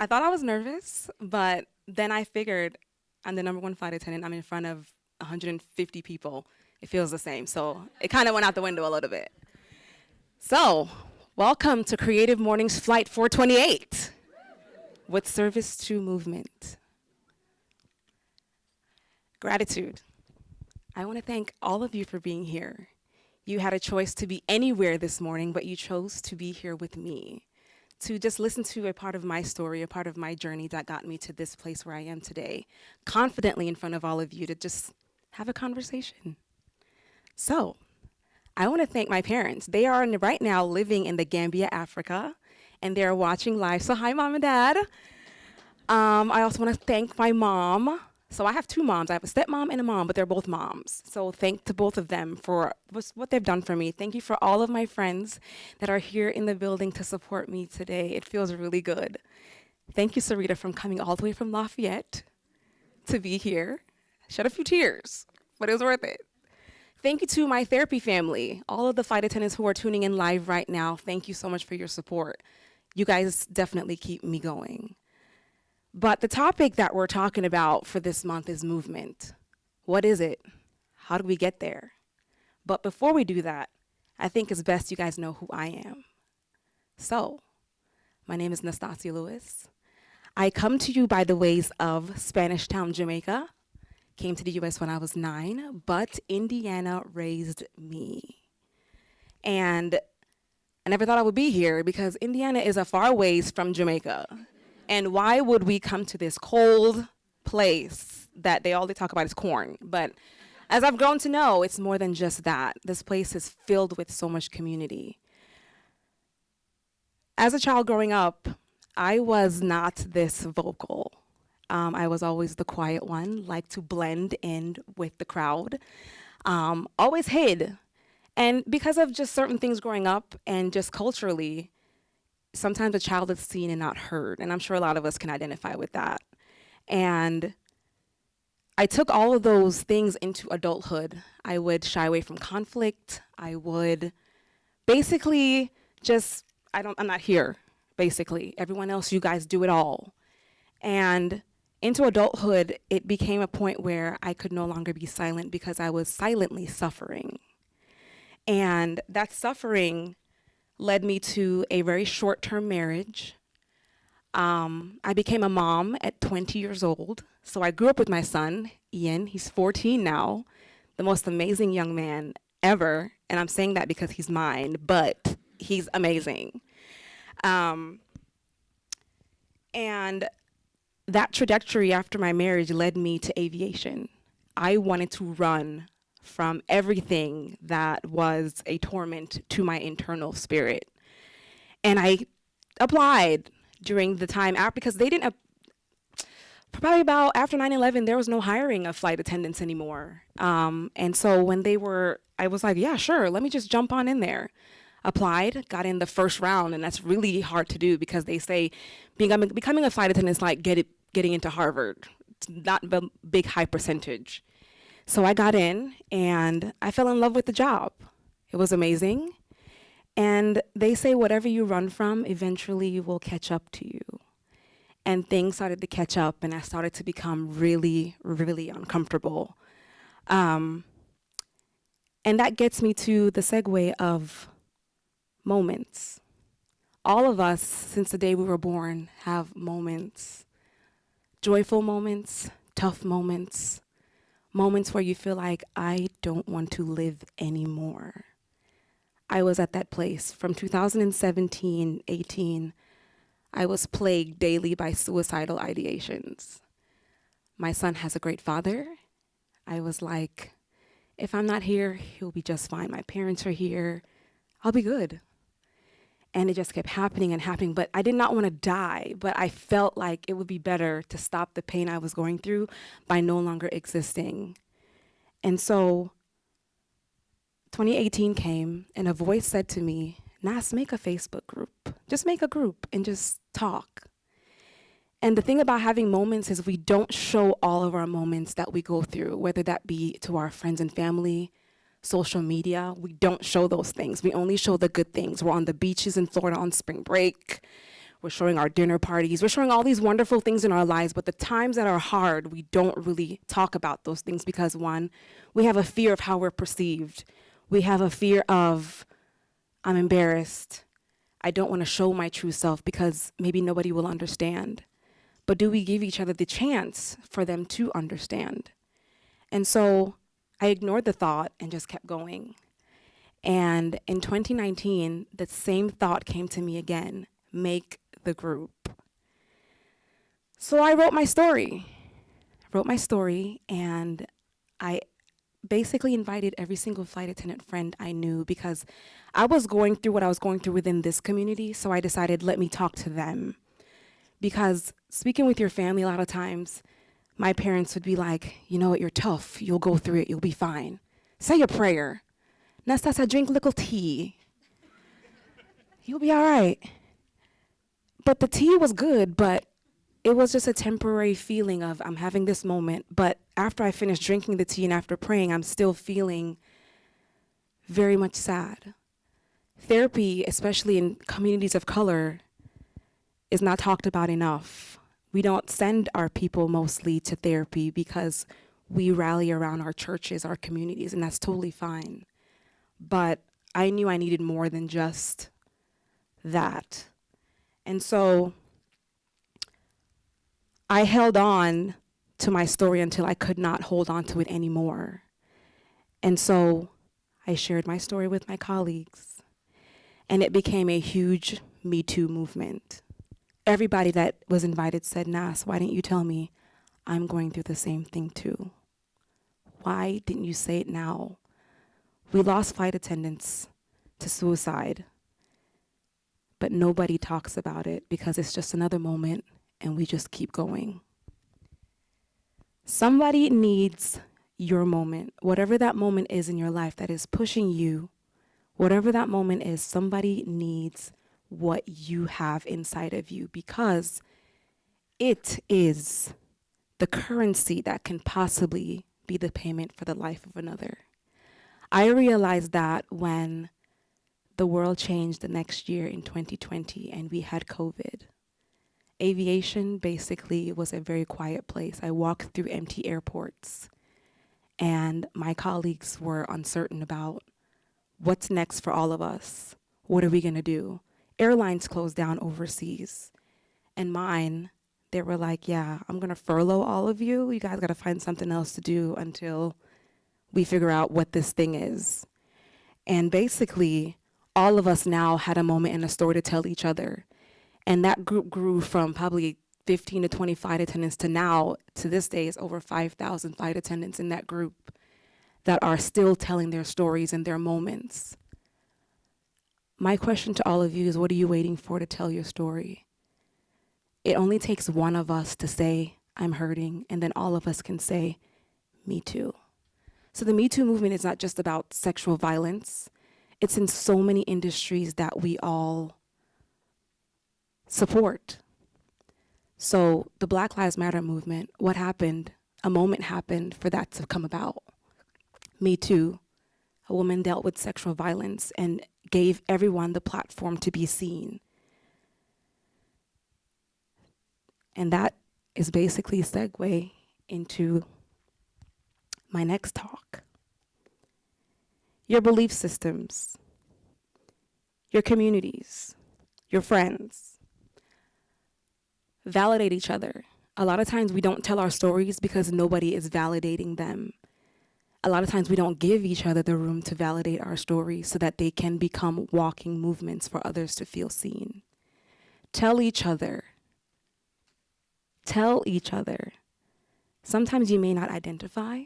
I thought I was nervous, but then I figured I'm the number one flight attendant. I'm in front of 150 people. It feels the same. So it kind of went out the window a little bit. So, welcome to Creative Mornings Flight 428 with Service to Movement. Gratitude. I want to thank all of you for being here. You had a choice to be anywhere this morning, but you chose to be here with me, to just listen to a part of my story, a part of my journey that got me to this place where I am today, confidently in front of all of you to just have a conversation. So, I want to thank my parents. They are right now living in the Gambia, Africa, and they're watching live. So hi, Mom and Dad. I also want to thank my mom. So I have two moms. I have a stepmom and a mom, but they're both moms. So thank to both of them for what they've done for me. Thank you for all of my friends that are here in the building to support me today. It feels really good. Thank you, Sarita, for coming all the way from Lafayette to be here. Shed a few tears, but it was worth it. Thank you to my therapy family, all of the flight attendants who are tuning in live right now. Thank you so much for your support. You guys definitely keep me going. But the topic that we're talking about for this month is movement. What is it? How do we get there? But before we do that, I think it's best you guys know who I am. So, my name is Nastassja Lewis. I come to you by the ways of Spanish Town, Jamaica. Came to the US when I was 9, but Indiana raised me. And I never thought I would be here because Indiana is a far ways from Jamaica. And why would we come to this cold place that all they talk about is corn? But as I've grown to know, it's more than just that. This place is filled with so much community. As a child growing up, I was not this vocal. I was always the quiet one, like to blend in with the crowd, always hid. And because of just certain things growing up and just culturally, sometimes a child is seen and not heard. And I'm sure a lot of us can identify with that. And I took all of those things into adulthood. I would shy away from conflict. I would basically just, I'm not here, basically. Everyone else, you guys do it all. And into adulthood, it became a point where I could no longer be silent because I was silently suffering. And that suffering led me to a very short-term marriage. I became a mom at 20 years old. So I grew up with my son, Ian. He's 14 now, the most amazing young man ever. And I'm saying that because he's mine, but he's amazing. And that trajectory after my marriage led me to aviation. I wanted to run from everything that was a torment to my internal spirit. And I applied during the time after, because they didn't, probably about after 9/11, there was no hiring of flight attendants anymore. And so when I was like, yeah, sure, let me just jump on in there. Applied, got in the first round, and that's really hard to do because they say becoming a flight attendant is like getting into Harvard. It's not a big high percentage. So I got in and I fell in love with the job. It was amazing. And they say whatever you run from eventually will catch up to you. And things started to catch up and I started to become really, really uncomfortable. And that gets me to the segue of moments. All of us, since the day we were born, have moments. Joyful moments, tough moments, moments where you feel like, I don't want to live anymore. I was at that place from 2017, 18. I was plagued daily by suicidal ideations. My son has a great father. I was like, if I'm not here, he'll be just fine. My parents are here. I'll be good. And it just kept happening and happening. But I did not want to die, but I felt like it would be better to stop the pain I was going through by no longer existing. And so 2018 came and a voice said to me, Nas, make a Facebook group. Just make a group and just talk. And the thing about having moments is we don't show all of our moments that we go through, whether that be to our friends and family, social media. We don't show those things. We only show the good things. We're on the beaches in Florida on spring break. we're showing our dinner parties, we're showing all these wonderful things in our lives, but the times that are hard, we don't really talk about those things because one, we have a fear of how we're perceived. We have a fear of, I'm embarrassed. I don't want to show my true self because maybe nobody will understand. But do we give each other the chance for them to understand? And so I ignored the thought and just kept going. And in 2019, the same thought came to me again, make the group. So I wrote my story. And I basically invited every single flight attendant friend I knew because I was going through what I was going through within this community. So I decided, let me talk to them. Because speaking with your family, a lot of times, my parents would be like, you know what, you're tough. You'll go through it. You'll be fine. Say a prayer. Nastassja, drink little tea. You'll be all right. But the tea was good, but it was just a temporary feeling of I'm having this moment. But after I finished drinking the tea and after praying, I'm still feeling very much sad. Therapy, especially in communities of color, is not talked about enough. We don't send our people mostly to therapy because we rally around our churches, our communities, and that's totally fine. But I knew I needed more than just that. And so I held on to my story until I could not hold on to it anymore. And so I shared my story with my colleagues, and it became a huge Me Too movement. Everybody that was invited said, Nas, why didn't you tell me I'm going through the same thing too? Why didn't you say it now? We lost flight attendants to suicide, but nobody talks about it because it's just another moment and we just keep going. Somebody needs your moment, whatever that moment is in your life that is pushing you, whatever that moment is, somebody needs what you have inside of you because it is the currency that can possibly be the payment for the life of another. I realized that when the world changed the next year in 2020 and we had COVID. Aviation basically was a very quiet place. I walked through empty airports and my colleagues were uncertain about what's next for all of us. What are we gonna do? Airlines closed down overseas. And mine, they were like, yeah, I'm gonna furlough all of you. You guys gotta find something else to do until we figure out what this thing is. And basically, all of us now had a moment and a story to tell each other. And that group grew from probably 15 to 20 flight attendants to now, to this day, is over 5,000 flight attendants in that group that are still telling their stories and their moments. My question to all of you is, what are you waiting for to tell your story? It only takes one of us to say, I'm hurting, and then all of us can say, me too. So the Me Too movement is not just about sexual violence. It's in so many industries that we all support. So the Black Lives Matter movement, what happened? A moment happened for that to come about. Me Too, a woman dealt with sexual violence and gave everyone the platform to be seen. And that is basically a segue into my next talk. Your belief systems, your communities, your friends. Validate each other. A lot of times we don't tell our stories because nobody is validating them. A lot of times we don't give each other the room to validate our stories so that they can become walking movements for others to feel seen. Tell each other. Tell each other. Sometimes you may not identify,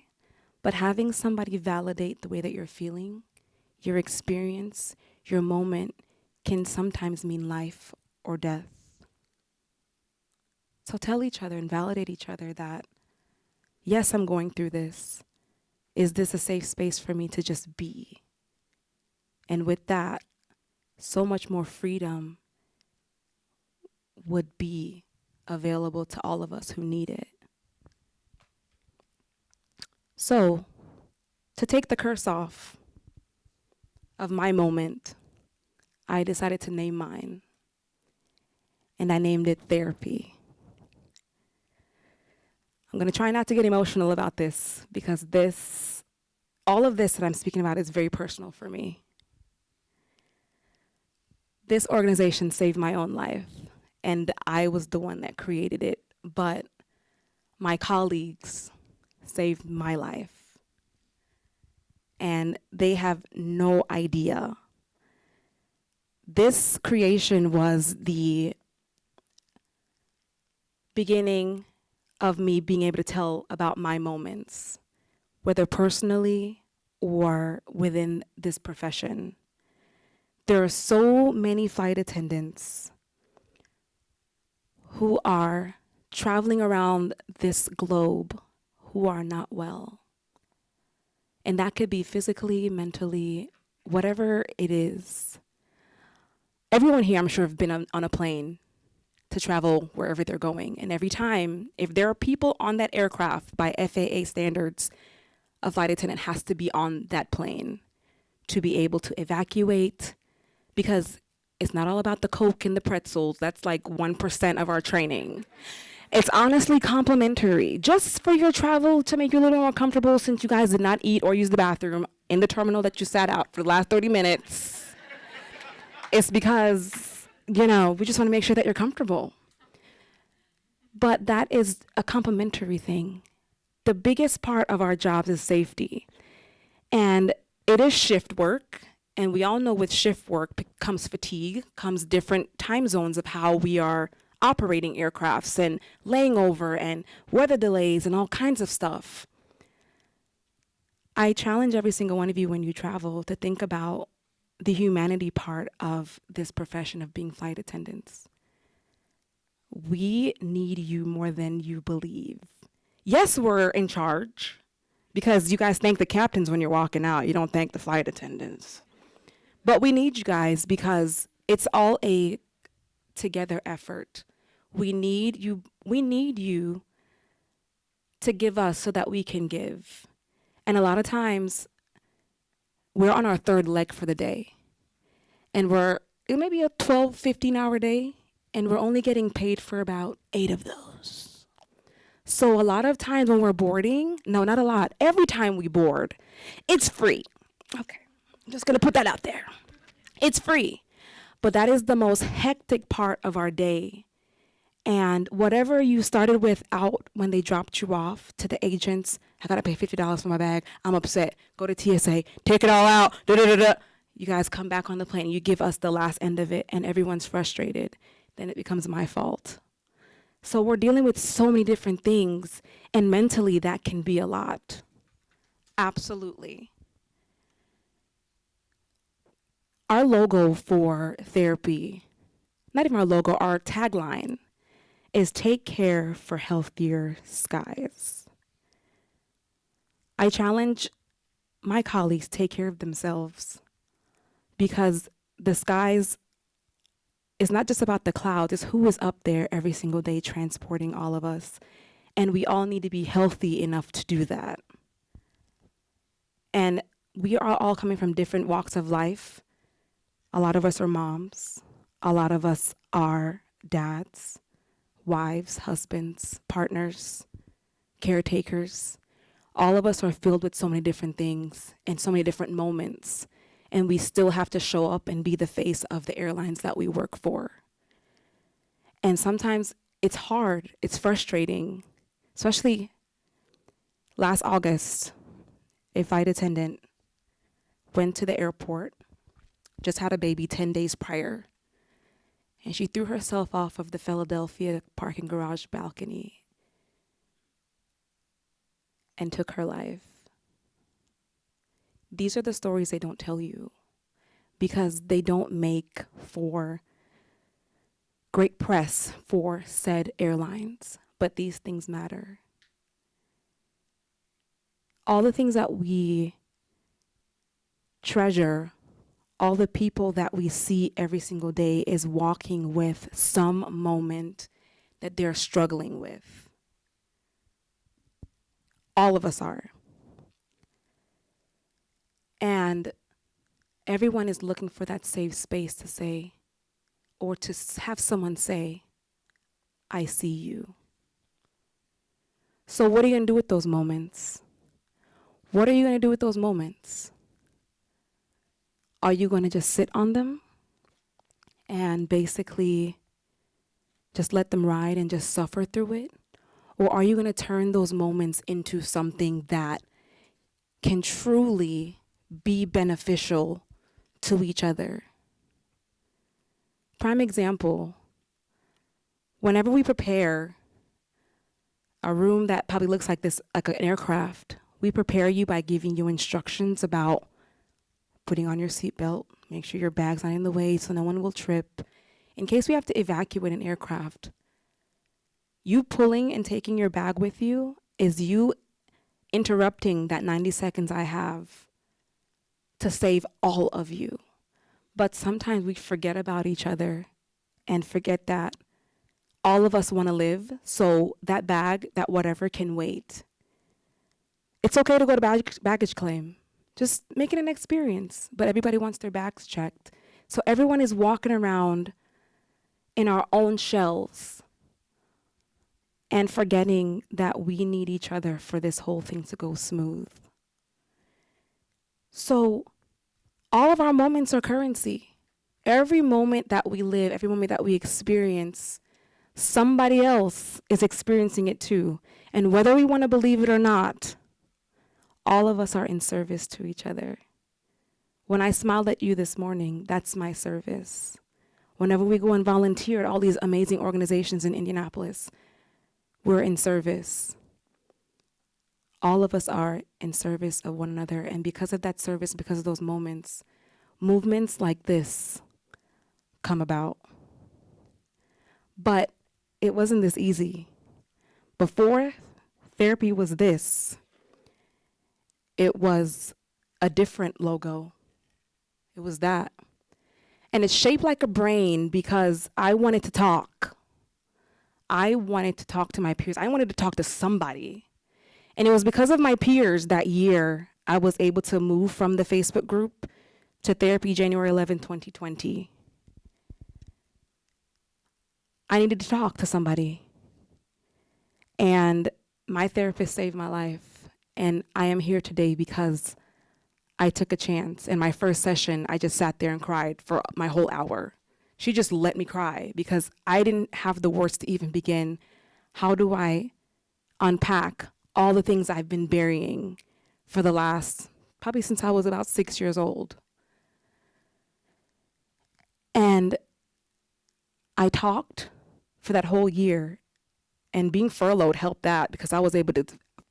but having somebody validate the way that you're feeling, your experience, your moment, can sometimes mean life or death. So tell each other and validate each other that, yes, I'm going through this. Is this a safe space for me to just be? And with that, so much more freedom would be available to all of us who need it. So, to take the curse off of my moment, I decided to name mine. and I named it therapy. I'm going to try not to get emotional about this because all of this that I'm speaking about is very personal for me. This organization saved my own life, and I was the one that created it, but my colleagues saved my life, and they have no idea. This creation was the beginning of me being able to tell about my moments, whether personally or within this profession. There are so many flight attendants who are traveling around this globe who are not well. And that could be physically, mentally, whatever it is. Everyone here, I'm sure, have been on a plane to travel wherever they're going. And every time, if there are people on that aircraft by FAA standards, a flight attendant has to be on that plane to be able to evacuate, because it's not all about the Coke and the pretzels. That's like 1% of our training. It's honestly complimentary, just for your travel, to make you a little more comfortable, since you guys did not eat or use the bathroom in the terminal that you sat out for the last 30 minutes. It's because, we just want to make sure that you're comfortable. But that is a complimentary thing. The biggest part of our jobs is safety. And it is shift work. And we all know with shift work comes fatigue, comes different time zones of how we are operating aircrafts and laying over and weather delays and all kinds of stuff. I challenge every single one of you when you travel to think about the humanity part of this profession of being flight attendants. We need you more than you believe. Yes, we're in charge, because you guys thank the captains when you're walking out. You don't thank the flight attendants. But we need you guys because it's all a together effort. We need you to give us so that we can give. And a lot of times we're on our third leg for the day. And it may be a 12, 15-hour day, and we're only getting paid for about 8 of those. So a lot of times when we're boarding, no, not a lot, every time we board, it's free. Okay, I'm just gonna put that out there. It's free, but that is the most hectic part of our day. And whatever you started with out when they dropped you off to the agents, I gotta pay $50 for my bag, I'm upset, go to TSA, take it all out, da-da-da-da. You guys come back on the plane, you give us the last end of it, and everyone's frustrated. Then it becomes my fault. So we're dealing with so many different things, and mentally that can be a lot. Absolutely. Our logo for therapy, not even our logo, our tagline is "Take care for healthier skies." I challenge my colleagues to take care of themselves, because the skies is not just about the clouds, it's who is up there every single day transporting all of us. And we all need to be healthy enough to do that. And we are all coming from different walks of life. A lot of us are moms. A lot of us are dads, wives, husbands, partners, caretakers. All of us are filled with so many different things and so many different moments. And we still have to show up and be the face of the airlines that we work for. And sometimes it's hard, it's frustrating, especially last August, a flight attendant went to the airport, just had a baby 10 days prior, and she threw herself off of the Philadelphia parking garage balcony and took her life. These are the stories they don't tell you, because they don't make for great press for said airlines, but these things matter. All the things that we treasure, all the people that we see every single day is walking with some moment that they're struggling with. All of us are. And everyone is looking for that safe space to say, or to have someone say, I see you. So what are you going to do with those moments? What are you going to do with those moments? Are you going to just sit on them and basically just let them ride and just suffer through it? Or are you going to turn those moments into something that can truly be beneficial to each other? Prime example, whenever we prepare a room that probably looks like this, like an aircraft, we prepare you by giving you instructions about putting on your seatbelt, make sure your bag's not in the way so no one will trip. In case we have to evacuate an aircraft, you pulling and taking your bag with you is you interrupting that 90 seconds I have to save all of you. But sometimes we forget about each other and forget that all of us want to live, so that bag, that whatever can wait. It's okay to go to baggage claim. Just make it an experience, but everybody wants their bags checked. So everyone is walking around in our own shells and forgetting that we need each other for this whole thing to go smooth. So all of our moments are currency. Every moment that we live, every moment that we experience, somebody else is experiencing it too. And whether we want to believe it or not, all of us are in service to each other. When I smiled at you this morning, that's my service. Whenever we go and volunteer at all these amazing organizations in Indianapolis, we're in service. All of us are in service of one another. And because of that service, because of those moments, movements like this come about. But it wasn't this easy. Before, therapy was this. It was a different logo. It was that. And it's shaped like a brain because I wanted to talk. I wanted to talk to my peers. I wanted to talk to somebody. And it was because of my peers that year I was able to move from the Facebook group to therapy January 11, 2020. I needed to talk to somebody. And my therapist saved my life. And I am here today because I took a chance. In my first session, I just sat there and cried for my whole hour. She just let me cry because I didn't have the words to even begin. How do I unpack all the things I've been burying for the last, probably since I was about 6 years old? And I talked for that whole year, and being furloughed helped that because I was able to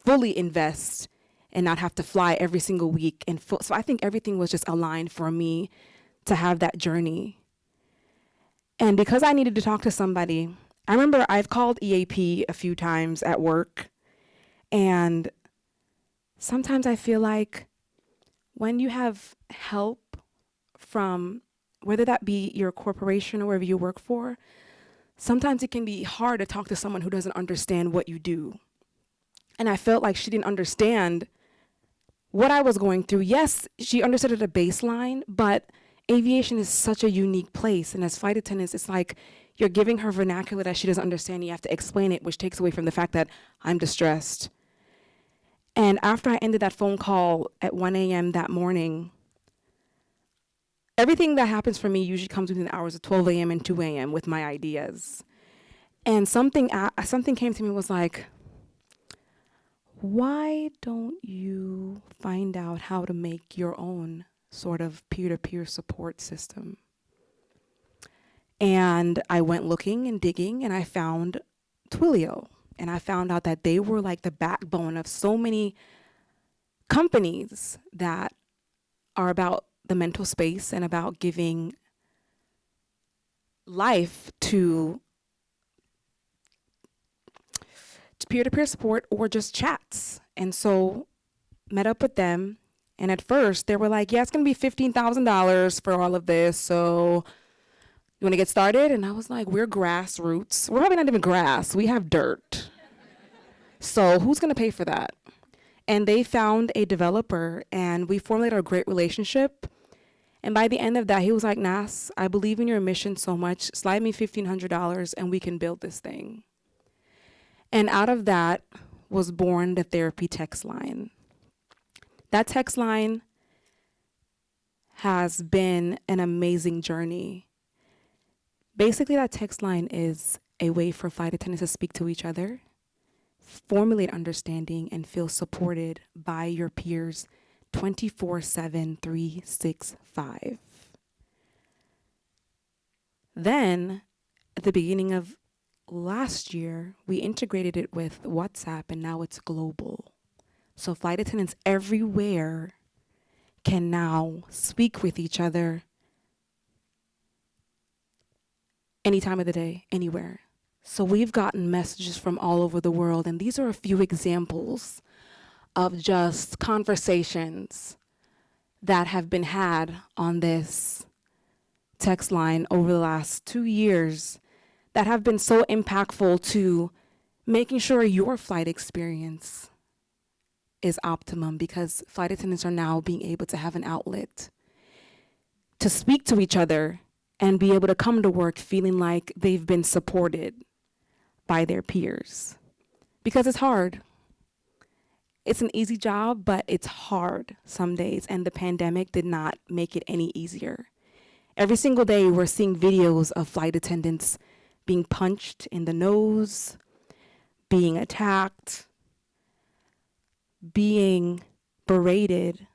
fully invest and not have to fly every single week. So I think everything was just aligned for me to have that journey. And because I needed to talk to somebody, I remember I've called EAP a few times at work, and sometimes I feel like when you have help from, whether that be your corporation or wherever you work for, sometimes it can be hard to talk to someone who doesn't understand what you do. And I felt like she didn't understand what I was going through. Yes, she understood at a baseline, but aviation is such a unique place. And as flight attendants, it's like you're giving her vernacular that she doesn't understand. You have to explain it, which takes away from the fact that I'm distressed. And after I ended that phone call at 1 a.m. that morning, everything that happens for me usually comes within the hours of 12 a.m. and 2 a.m. with my ideas. And something came to me, was like, why don't you find out how to make your own sort of peer-to-peer support system? And I went looking and digging, and I found Twilio. And I found out that they were like the backbone of so many companies that are about the mental space and about giving life to peer-to-peer support or just chats. And so met up with them. And at first they were like, yeah, it's going to be $15,000 for all of this. So you want to get started? And I was like, we're grassroots. We're probably not even grass. We have dirt. So who's going to pay for that? And they found a developer, and we formulated a great relationship. And by the end of that, he was like, Nas, I believe in your mission so much. Slide me $1,500 and we can build this thing. And out of that was born the therapy text line. That text line has been an amazing journey. Basically, that text line is a way for flight attendants to speak to each other, formulate understanding, and feel supported by your peers 24/7, 365. Then, at the beginning of last year, we integrated it with WhatsApp, and now it's global. So flight attendants everywhere can now speak with each other any time of the day, anywhere. So we've gotten messages from all over the world, and these are a few examples of just conversations that have been had on this text line over the last 2 years that have been so impactful to making sure your flight experience is optimum, because flight attendants are now being able to have an outlet to speak to each other and be able to come to work feeling like they've been supported by their peers. Because it's hard. It's an easy job, but it's hard some days, and the pandemic did not make it any easier. Every single day, we're seeing videos of flight attendants being punched in the nose, being attacked, being berated,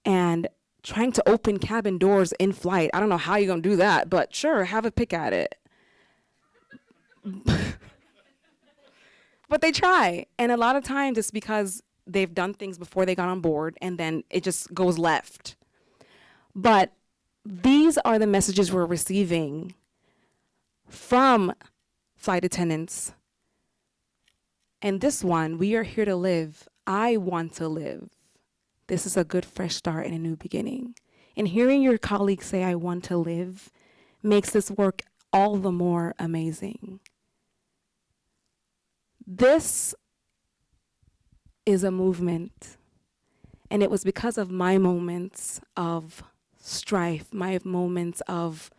and trying to open cabin doors in flight. I don't know how you're gonna do that, but sure, have a pick at it. But they try. And a lot of times it's because they've done things before they got on board, and then it just goes left. But these are the messages we're receiving from flight attendants. And this one, we are here to live. I want to live. This is a good fresh start and a new beginning. And hearing your colleagues say, I want to live, makes this work all the more amazing. This is a movement. And it was because of my moments of strife, my moments of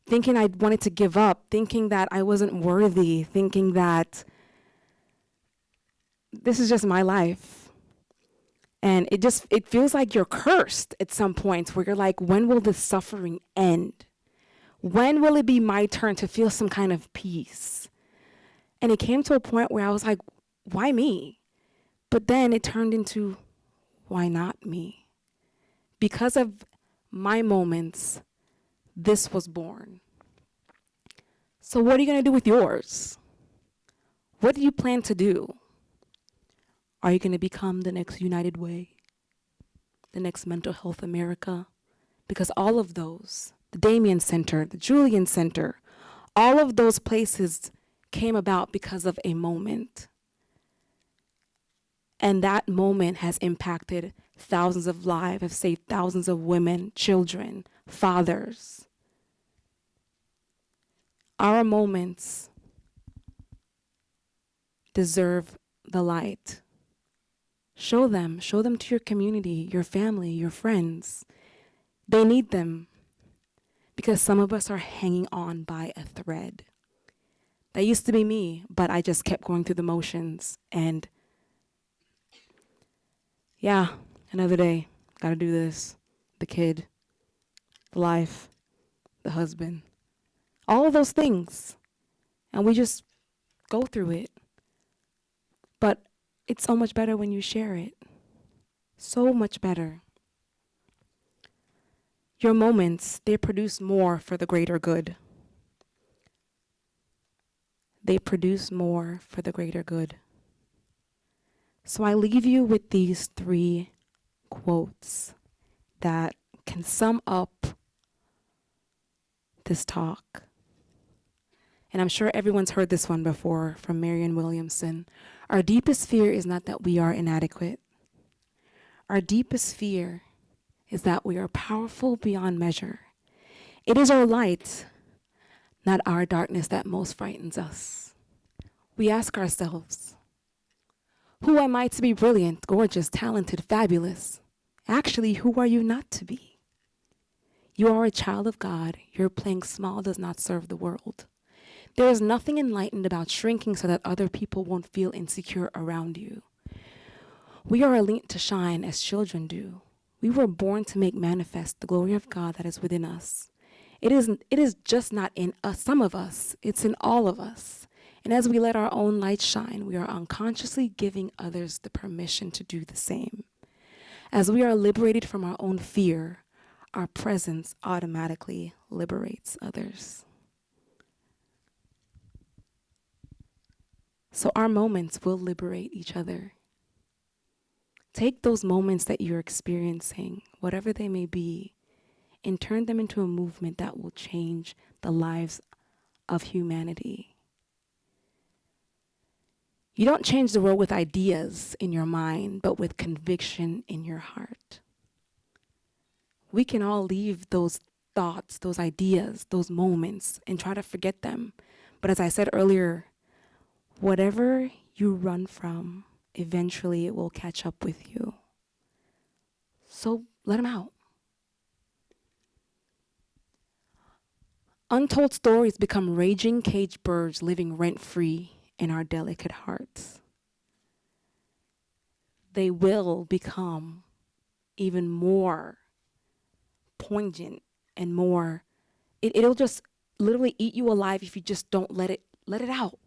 thinking I wanted to give up, thinking that I wasn't worthy, thinking that this is just my life. And it feels like you're cursed at some points where you're like, when will this suffering end? When will it be my turn to feel some kind of peace? And it came to a point where I was like, why me? But then it turned into, why not me? Because of my moments, this was born. So what are you going to do with yours? What do you plan to do? Are you going to become the next United Way? The next Mental Health America? Because all of those, the Damien Center, the Julian Center, all of those places came about because of a moment. And that moment has impacted thousands of lives, have saved thousands of women, children, fathers. Our moments deserve the light. Show them to your community, your family, your friends. They need them, because some of us are hanging on by a thread. That used to be me, but I just kept going through the motions, and yeah, another day, gotta do this. The kid, the life, the husband, all of those things. And we just go through it. But it's so much better when you share it. So much better. Your moments, they produce more for the greater good. They produce more for the greater good. So I leave you with these 3 quotes that can sum up this talk. And I'm sure everyone's heard this one before from Marianne Williamson. Our deepest fear is not that we are inadequate. Our deepest fear is that we are powerful beyond measure. It is our light, not our darkness, that most frightens us. We ask ourselves, who am I to be brilliant, gorgeous, talented, fabulous? Actually, who are you not to be? You are a child of God. Your playing small does not serve the world. There is nothing enlightened about shrinking so that other people won't feel insecure around you. We are a link to shine as children do. We were born to make manifest the glory of God that is within us. It is just not in us, some of us, it's in all of us. And as we let our own light shine, we are unconsciously giving others the permission to do the same. As we are liberated from our own fear, our presence automatically liberates others. So our moments will liberate each other. Take those moments that you're experiencing, whatever they may be, and turn them into a movement that will change the lives of humanity. You don't change the world with ideas in your mind, but with conviction in your heart. We can all leave those thoughts, those ideas, those moments, and try to forget them. But as I said earlier, whatever you run from, eventually it will catch up with you. So let them out. Untold stories become raging caged birds living rent-free in our delicate hearts. They will become even more poignant and more, it'll just literally eat you alive if you just don't let it out.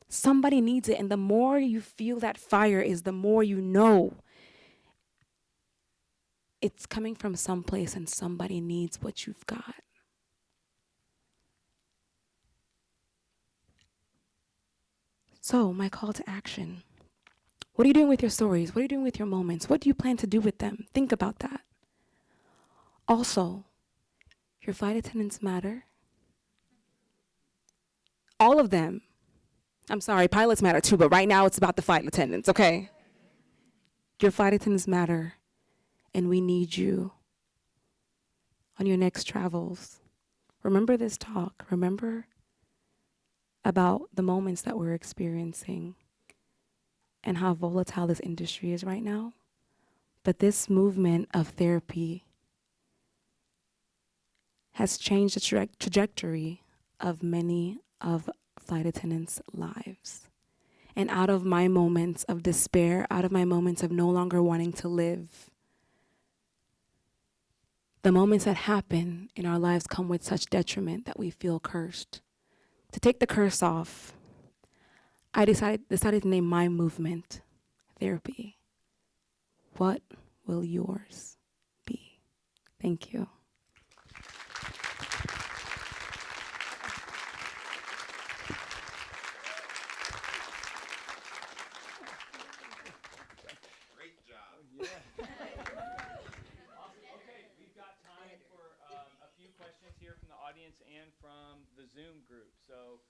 Somebody needs it, and the more you feel that fire is the more you know it's coming from someplace and somebody needs what you've got. So, my call to action. What are you doing with your stories? What are you doing with your moments? What do you plan to do with them? Think about that. Also, your flight attendants matter. All of them. I'm sorry, pilots matter too, but right now it's about the flight attendants, okay? Your flight attendants matter, and we need you on your next travels. Remember this talk. Remember about the moments that we're experiencing and how volatile this industry is right now. But this movement of therapy has changed the trajectory of many of flight attendants' lives. And out of my moments of despair, out of my moments of no longer wanting to live, the moments that happen in our lives come with such detriment that we feel cursed. To take the curse off, I decided to name my movement therapy. What will yours be? Thank you. Great job. Yeah. Awesome. Okay, we've got time for a few questions here from the audience and from the Zoom group. So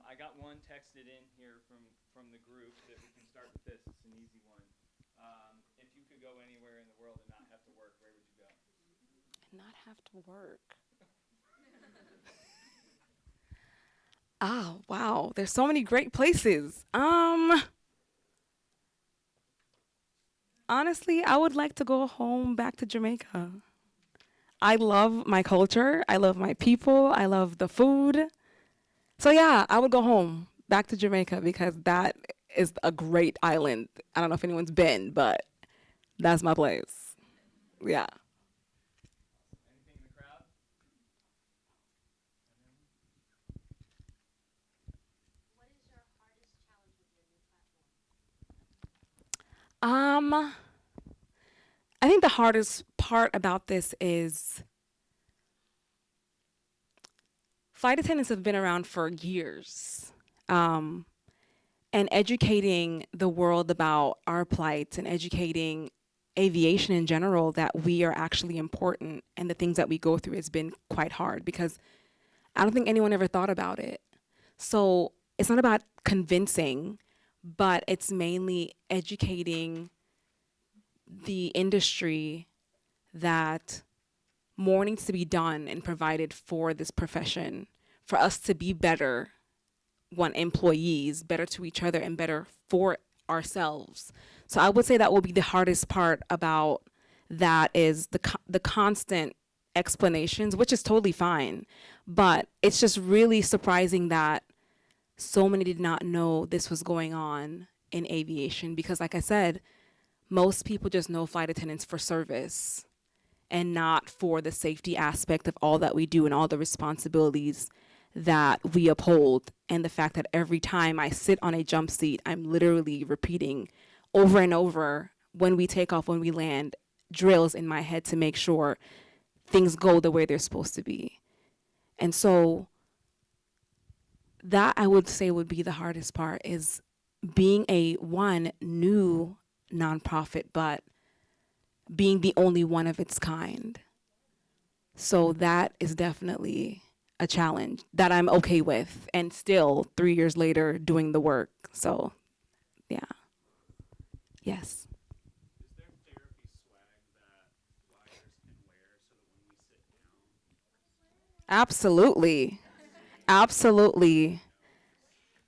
I got one texted in here from the group that we can start with this. It's an easy one. If you could go anywhere in the world and not have to work, where would you go? And not have to work. Wow. There's so many great places. Honestly, I would like to go home back to Jamaica. I love my culture. I love my people. I love the food. So yeah, I would go home back to Jamaica because that is a great island. I don't know if anyone's been, but that's my place. Yeah. Anything in the crowd? Um, I think the hardest part about this is flight attendants have been around for years. And educating the world about our plight and educating aviation in general that we are actually important and the things that we go through has been quite hard because I don't think anyone ever thought about it. So it's not about convincing, but it's mainly educating the industry that more needs to be done and provided for this profession for us to be better, one, employees, better to each other and better for ourselves. So I would say that will be the hardest part about that is the constant explanations, which is totally fine. But it's just really surprising that so many did not know this was going on in aviation because, like I said, most people just know flight attendants for service and not for the safety aspect of all that we do and all the responsibilities that we uphold. And the fact that every time I sit on a jump seat, I'm literally repeating over and over when we take off, when we land, drills in my head to make sure things go the way they're supposed to be. And so that I would say would be the hardest part is being a one new nonprofit, but being the only one of its kind. So that is definitely a challenge that I'm okay with and still 3 years later doing the work. So yeah. Yes. Is there therapy swag that flyers can wear so that when we sit down, Absolutely. Absolutely.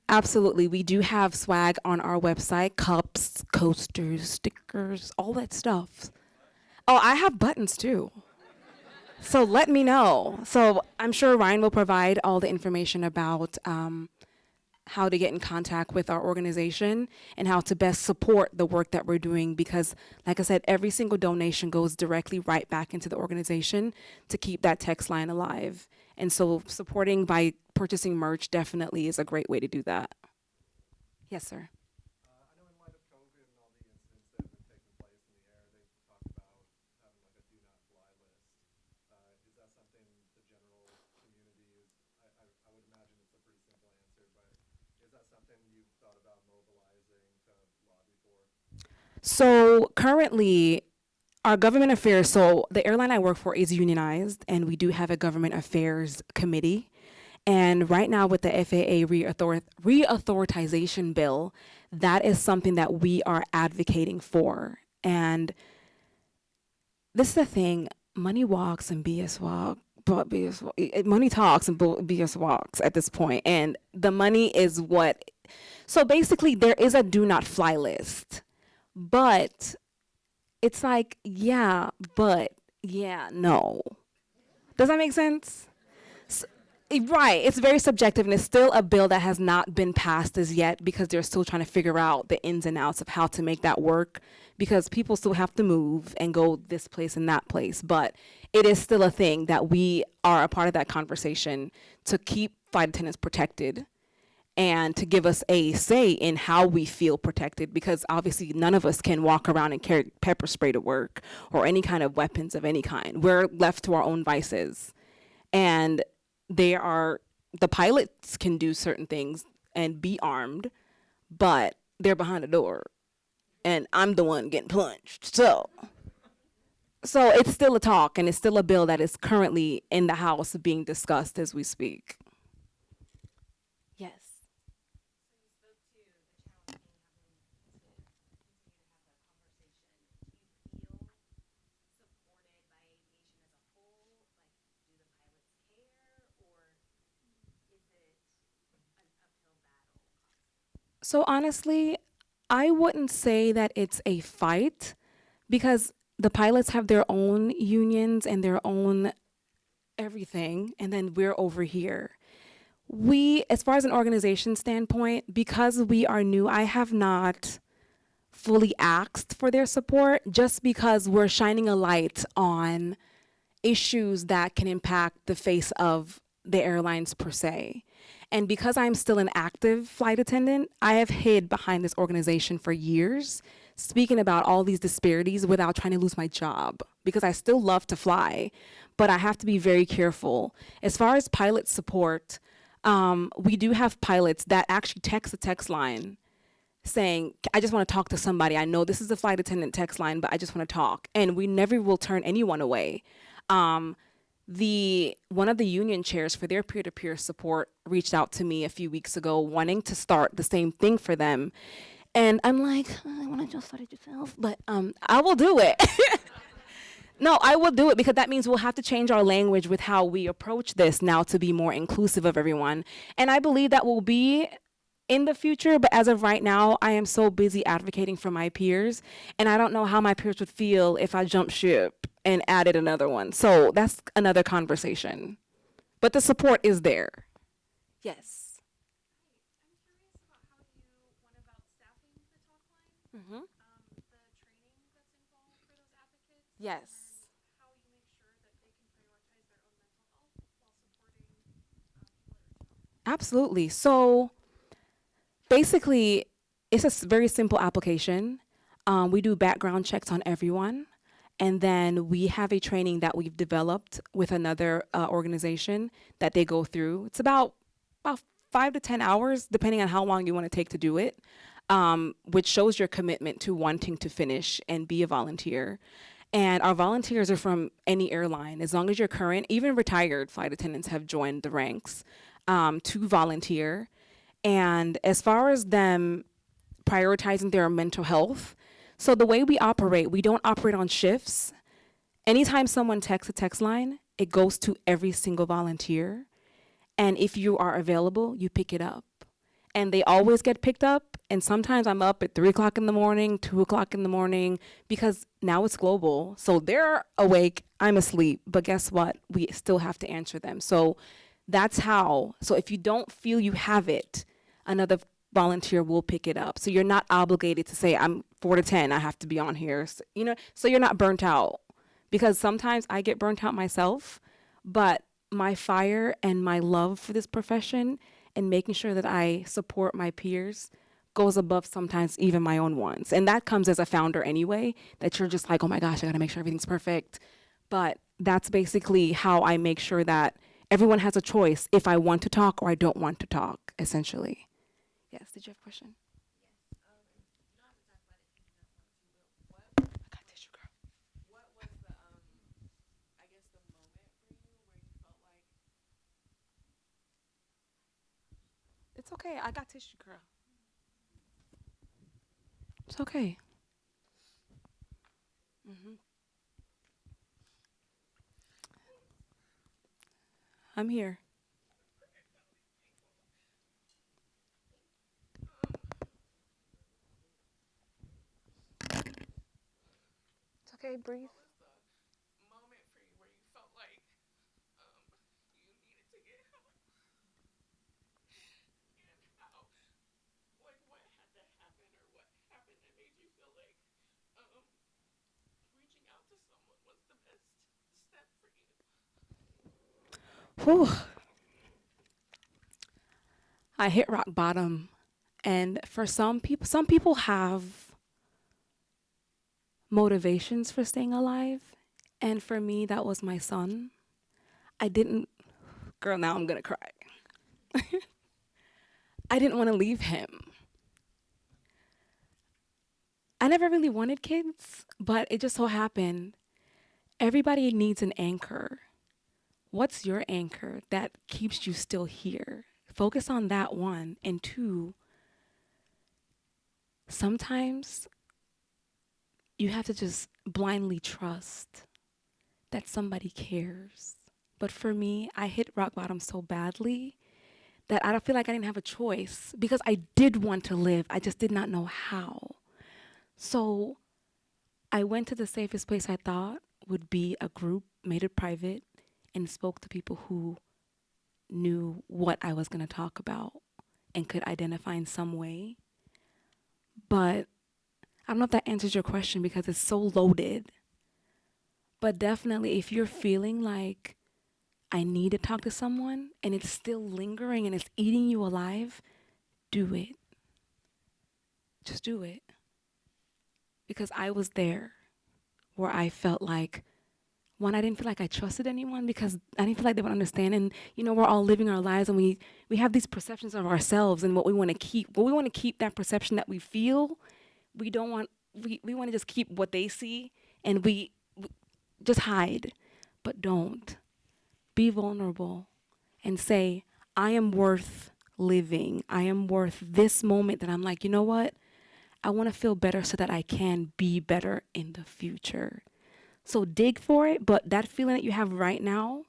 Absolutely. We do have swag on our website, cups, coasters, stickers, all that stuff. Oh, I have buttons too. So let me know. So I'm sure Ryan will provide all the information about how to get in contact with our organization and how to best support the work that we're doing because, like I said, every single donation goes directly right back into the organization to keep that text line alive. And so supporting by purchasing merch definitely is a great way to do that. Yes, sir. I know in light of COVID and all the incidents that have been taking place in the air, they've talked about having like a do not fly list. Is that something the general community is, I would imagine it's a pretty simple answer, but is that something you've thought about mobilizing to lobby for? So currently, our government affairs, so the airline I work for is unionized, and we do have a government affairs committee. And right now, with the FAA reauthorization bill, that is something that we are advocating for. And this is the thing: money walks and BS walk, but money talks and BS walks at this point. And the money is what. So basically, there is a do not fly list, but it's like, yeah, but yeah, no. Does that make sense? Right, it's very subjective, and it's still a bill that has not been passed as yet because they're still trying to figure out the ins and outs of how to make that work because people still have to move and go this place and that place. But it is still a thing that we are a part of that conversation to keep flight attendants protected and to give us a say in how we feel protected because obviously none of us can walk around and carry pepper spray to work or any kind of weapons of any kind. We're left to our own vices. And the pilots can do certain things and be armed, but they're behind a door and I'm the one getting punched. So it's still a talk and it's still a bill that is currently in the House being discussed as we speak. Yes. So honestly, I wouldn't say that it's a fight because the pilots have their own unions and their own everything, and then we're over here. We, as far as an organization standpoint, because we are new, I have not fully asked for their support just because we're shining a light on issues that can impact the face of the airlines per se. And because I'm still an active flight attendant, I have hid behind this organization for years, speaking about all these disparities without trying to lose my job because I still love to fly, but I have to be very careful. As far as pilot support, we do have pilots that actually text the text line saying, I just want to talk to somebody. I know this is a flight attendant text line, but I just want to talk. And we never will turn anyone away. One of the union chairs for their peer-to-peer support reached out to me a few weeks ago wanting to start the same thing for them. And I'm like, I want to just start it yourself, but I will do it. No, I will do it because that means we'll have to change our language with how we approach this now to be more inclusive of everyone. And I believe that will be in the future, but as of right now, I am so busy advocating for my peers, and I don't know how my peers would feel if I jump ship and added another one. So that's another conversation. But the support is there. Yes. I'm curious about how you went about staffing the talk line, Mm-hmm. the training that's involved for those advocates, and Yes. then how you make sure that they can prioritize their own mental health while supporting people at your job. Absolutely. So basically, it's a very simple application. We do background checks on everyone. And then we have a training that we've developed with another organization that they go through. It's about 5 to 10 hours, depending on how long you want to take to do it, which shows your commitment to wanting to finish and be a volunteer. And our volunteers are from any airline, as long as you're current. Even retired flight attendants have joined the ranks to volunteer. And as far as them prioritizing their mental health, so the way we operate, we don't operate on shifts. Anytime someone texts a text line, it goes to every single volunteer. And if you are available, you pick it up. And they always get picked up. And sometimes I'm up at 3 o'clock in the morning, 2 o'clock in the morning, because now it's global. So they're awake, I'm asleep. But guess what? We still have to answer them. So that's how. So if you don't feel you have it, another volunteer will pick it up. So you're not obligated to say, I'm 4 to 10, I have to be on here. So, so you're not burnt out. Because sometimes I get burnt out myself, but my fire and my love for this profession and making sure that I support my peers goes above sometimes even my own ones. And that comes as a founder anyway, that you're just like, oh my gosh, I gotta make sure everything's perfect. But that's basically how I make sure that everyone has a choice if I want to talk or I don't want to talk, essentially. Yes, did you have a question? I got tissue, girl. It's okay. I got tissue, girl. It's okay. hmm I'm here. It's okay. Breathe. Whew. I hit rock bottom, and for some people have motivations for staying alive, and for me, that was my son. I didn't. Girl, now I'm gonna cry. I didn't want to leave him. I never really wanted kids, but it just so happened everybody needs an anchor. What's your anchor that keeps you still here? Focus on that one. And two, sometimes you have to just blindly trust that somebody cares. But for me, I hit rock bottom so badly that I don't feel like I didn't have a choice because I did want to live. I just did not know how. So I went to the safest place I thought would be a group, made it private, and spoke to people who knew what I was going to talk about and could identify in some way. But I don't know if that answers your question because it's so loaded. But definitely, if you're feeling like I need to talk to someone and it's still lingering and it's eating you alive, do it. Just do it. Because I was there where I felt like, one, I didn't feel like I trusted anyone because I didn't feel like they would understand. And, we're all living our lives and we have these perceptions of ourselves and what we want to keep. Well, we want to keep that perception that we feel. We don't want, we want to just keep what they see and we just hide. But don't. Be vulnerable and say, I am worth living. I am worth this moment that I'm like, you know what? I want to feel better so that I can be better in the future. So dig for it, but that feeling that you have right now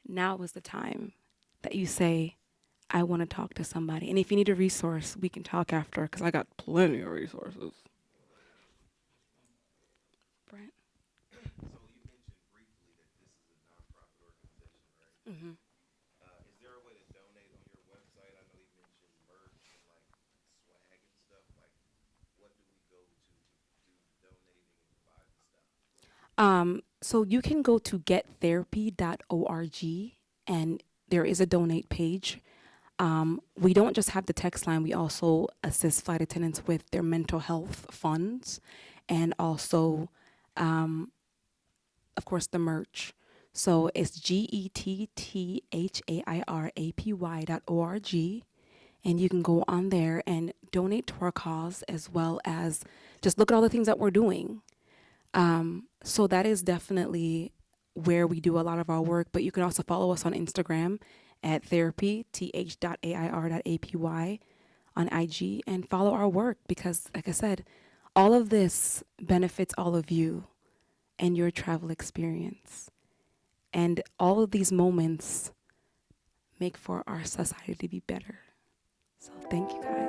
is the time that you say, I want to talk to somebody. And if you need a resource, we can talk after because I got plenty of resources. Brent? So Mhm. Is there a way to donate on your website? I know you mentioned merch and like swag and stuff. Like, what do we go to do donating and buy the stuff? So you can go to gettherapy.org and there is a donate page. We don't just have the text line, we also assist flight attendants with their mental health funds and also, of course, the merch. So it's getthairapy.org. And you can go on there and donate to our cause as well as just look at all the things that we're doing. So that is definitely where we do a lot of our work, but you can also follow us on Instagram at therapy, th.air.apy on IG and follow our work because, like I said, all of this benefits all of you and your travel experience. And all of these moments make for our society to be better. So thank you guys.